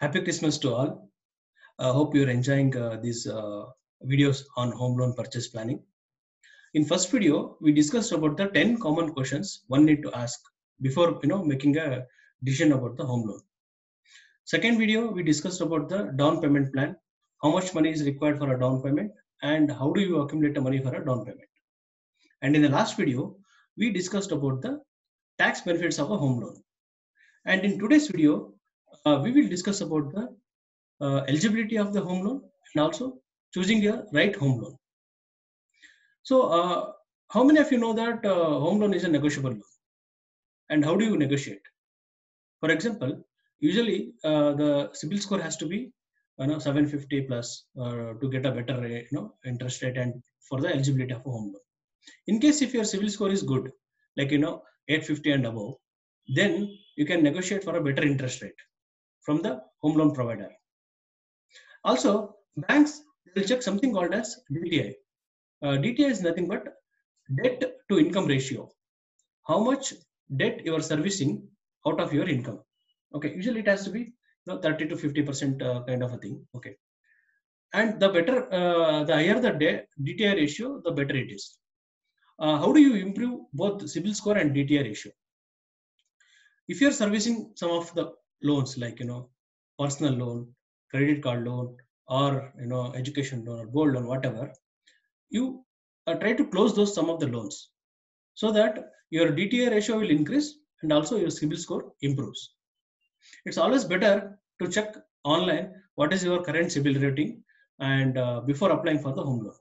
Happy Christmas to all. Hope you're enjoying these videos on home loan purchase planning. In first video, we discussed about the 10 common questions one need to ask before making a decision about the home loan. Second video, we discussed about the down payment plan, how much money is required for a down payment, and how do you accumulate the money for a down payment. And in the last video, we discussed about the tax benefits of a home loan. And in today's video, we will discuss about the eligibility of the home loan and also choosing your right home loan. So, how many of you know that home loan is a negotiable loan? And how do you negotiate? For example, usually the CIBIL score has to be 750 plus to get a better interest rate and for the eligibility of a home loan. In case if your CIBIL score is good, like 850 and above, then you can negotiate for a better interest rate from the home loan provider. Also, banks will check something called as DTI. DTI is nothing but debt to income ratio. How much debt you are servicing out of your income. Okay, usually it has to be 30 to 50% kind of a thing. Okay, and the better, the higher the DTI ratio, the better it is. How do you improve both CIBIL score and DTI ratio? If you are servicing some of the loans like personal loan, credit card loan, or education loan or gold loan, whatever, you try to close those some of the loans so that your DTI ratio will increase and also your CIBIL score improves. It's always better to check online what is your current CIBIL rating and before applying for the home loan.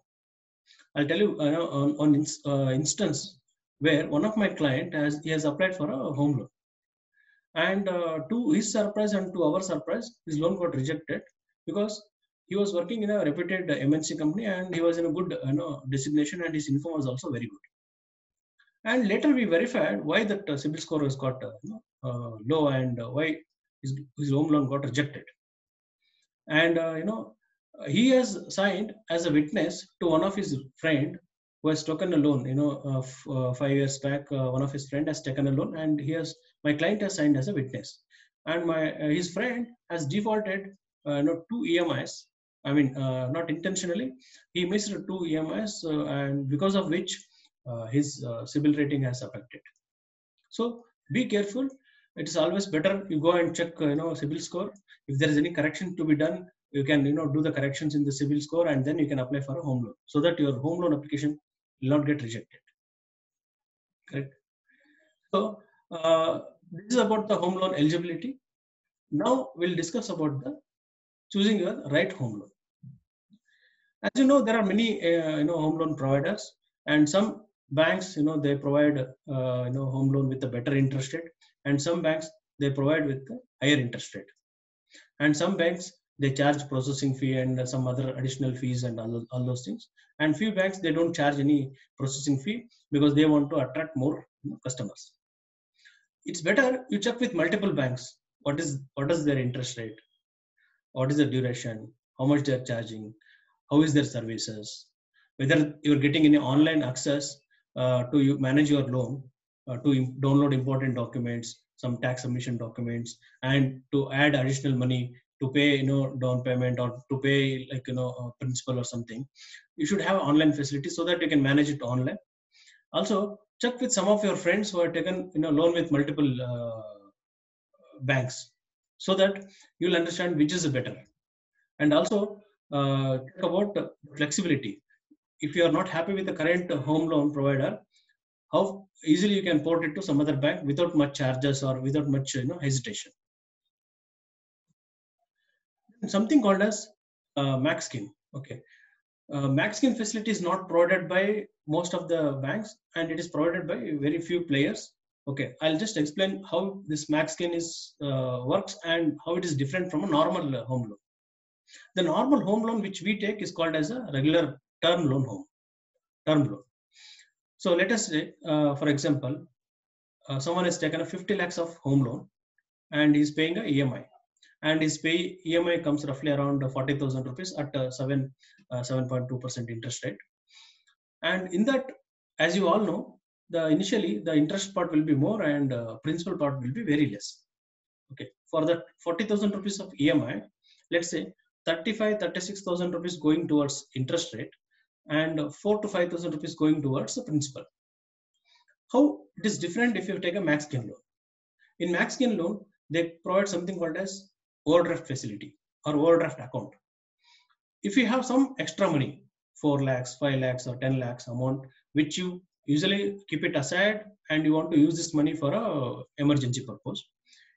I'll tell you on instance where one of my client has applied for a home loan, and to his surprise and to our surprise, his loan got rejected because he was working in a reputed MNC company and he was in a good designation and his income was also very good. And later we verified why that CIBIL score was got low and why his home loan got rejected. And he has signed as a witness to one of his friend who has taken a loan. 5 years back, one of his friend has taken a loan, and my client has signed as a witness. And his friend has defaulted 2 EMIs. I mean, not intentionally, he missed 2 EMIs, and because of which his CIBIL rating has affected. So be careful. It is always better you go and check CIBIL score. If there is any correction to be done, you can do the corrections in the CIBIL score and then you can apply for a home loan so that your home loan application will not get rejected. Correct. So this is about the home loan eligibility. Now we'll discuss about the choosing your right home loan. As you know, there are many home loan providers, and some banks they provide home loan with a better interest rate, and some banks they provide with a higher interest rate, and some banks they charge processing fee and some other additional fees and all those things, and few banks they don't charge any processing fee because they want to attract more customers. It's better you check with multiple banks what is their interest rate, what is the duration, how much they are charging, how is their services, whether you're getting any online access to manage your loan, to download important documents, some tax submission documents, and to add additional money to pay down payment or to pay like principal or something. You should have online facility so that you can manage it online. Also check with some of your friends who have taken loan with multiple banks so that you'll understand which is better. And also check about flexibility. If you are not happy with the current home loan provider, how easily you can port it to some other bank without much charges or without much hesitation. Something called as max scheme. Okay, max scheme facility is not provided by most of the banks, and it is provided by very few players. Okay, I'll just explain how this max scheme is works and how it is different from a normal home loan. The normal home loan which we take is called as a regular term loan. So let us say, for example, someone has taken a 50 lakhs of home loan and is paying a EMI, and his EMI comes roughly around 40,000 rupees at 7.2% interest rate. And in that, as you all know, initially the interest part will be more and principal part will be very less. Okay, for the 40,000 rupees of EMI, let's say 36,000 rupees going towards interest rate and 4 to 5,000 rupees going towards the principal. How it is different if you take a max gain loan. In max gain loan, they provide something called as overdraft facility or overdraft account. If you have some extra money, 4 lakhs, 5 lakhs, or 10 lakhs amount, which you usually keep it aside and you want to use this money for a emergency purpose,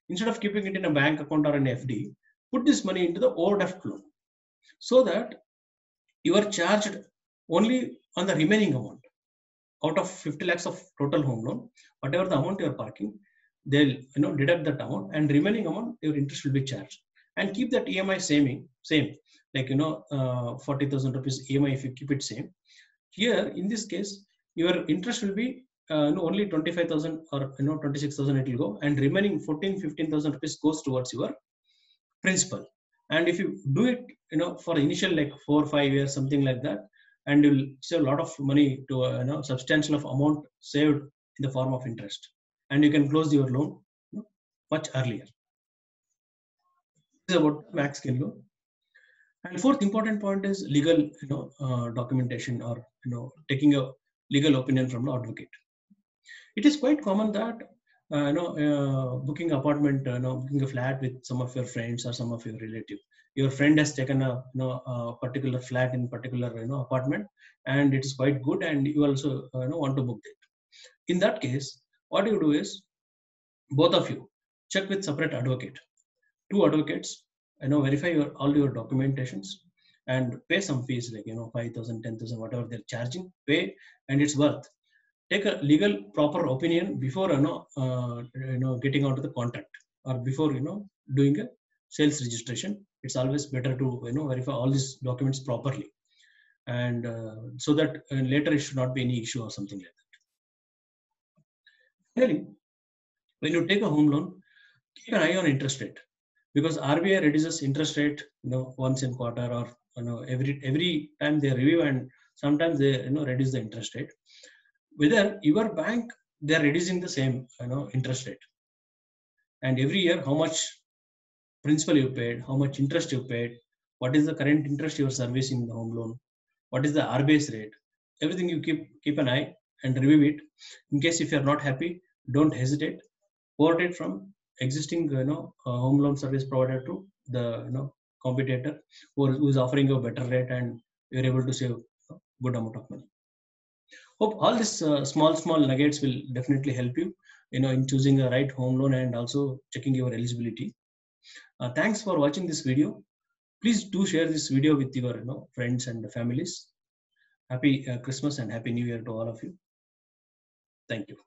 instead of keeping it in a bank account or an FD, put this money into the overdraft loan so that you are charged only on the remaining amount. Out of 50 lakhs of total home loan, whatever the amount you are parking, they'll deduct that amount and remaining amount your interest will be charged. And keep that EMI same like 40,000 rupees EMI if you keep it same. Here in this case, your interest will be only 25,000 or 26,000 it will go, and remaining 15,000 rupees goes towards your principal. And if you do it for initial like 4 or 5 years something like that, and you'll save a lot of money to substantial of amount saved in the form of interest, and you can close your loan much earlier. This is about max gain loan. And fourth important point is legal documentation, or taking a legal opinion from the advocate. It is quite common that booking apartment, booking a flat with some of your friends or some of your relative. Your friend has taken a a particular flat in particular apartment, and it is quite good, and you also want to book it. In that case, what you do is both of you check with separate advocate, two advocates, verify all your documentations and pay some fees like 5,000, 10,000, whatever they're charging, pay, and it's worth. Take a legal proper opinion before getting onto the contract, or before doing a sales registration. It's always better to verify all these documents properly, and so that later it should not be any issue or something like that. Finally, when you take a home loan, keep an eye on interest rate, because RBI reduces interest rate once in quarter, or every time they review, and sometimes they reduce the interest rate. Whether your bank, they are reducing the same interest rate, and every year how much principal you paid, how much interest you paid, what is the current interest you are servicing the home loan, what is the RBS rate, everything you keep an eye and review it. In case if you are not happy, don't hesitate, port it from existing home loan service provider to the competitor who is offering you a better rate, and you're able to save a good amount of money. Hope all these small nuggets will definitely help you in choosing a right home loan and also checking your eligibility. Thanks for watching this video. Please do share this video with your friends and families. Happy Christmas and happy New Year to all of you. Thank you.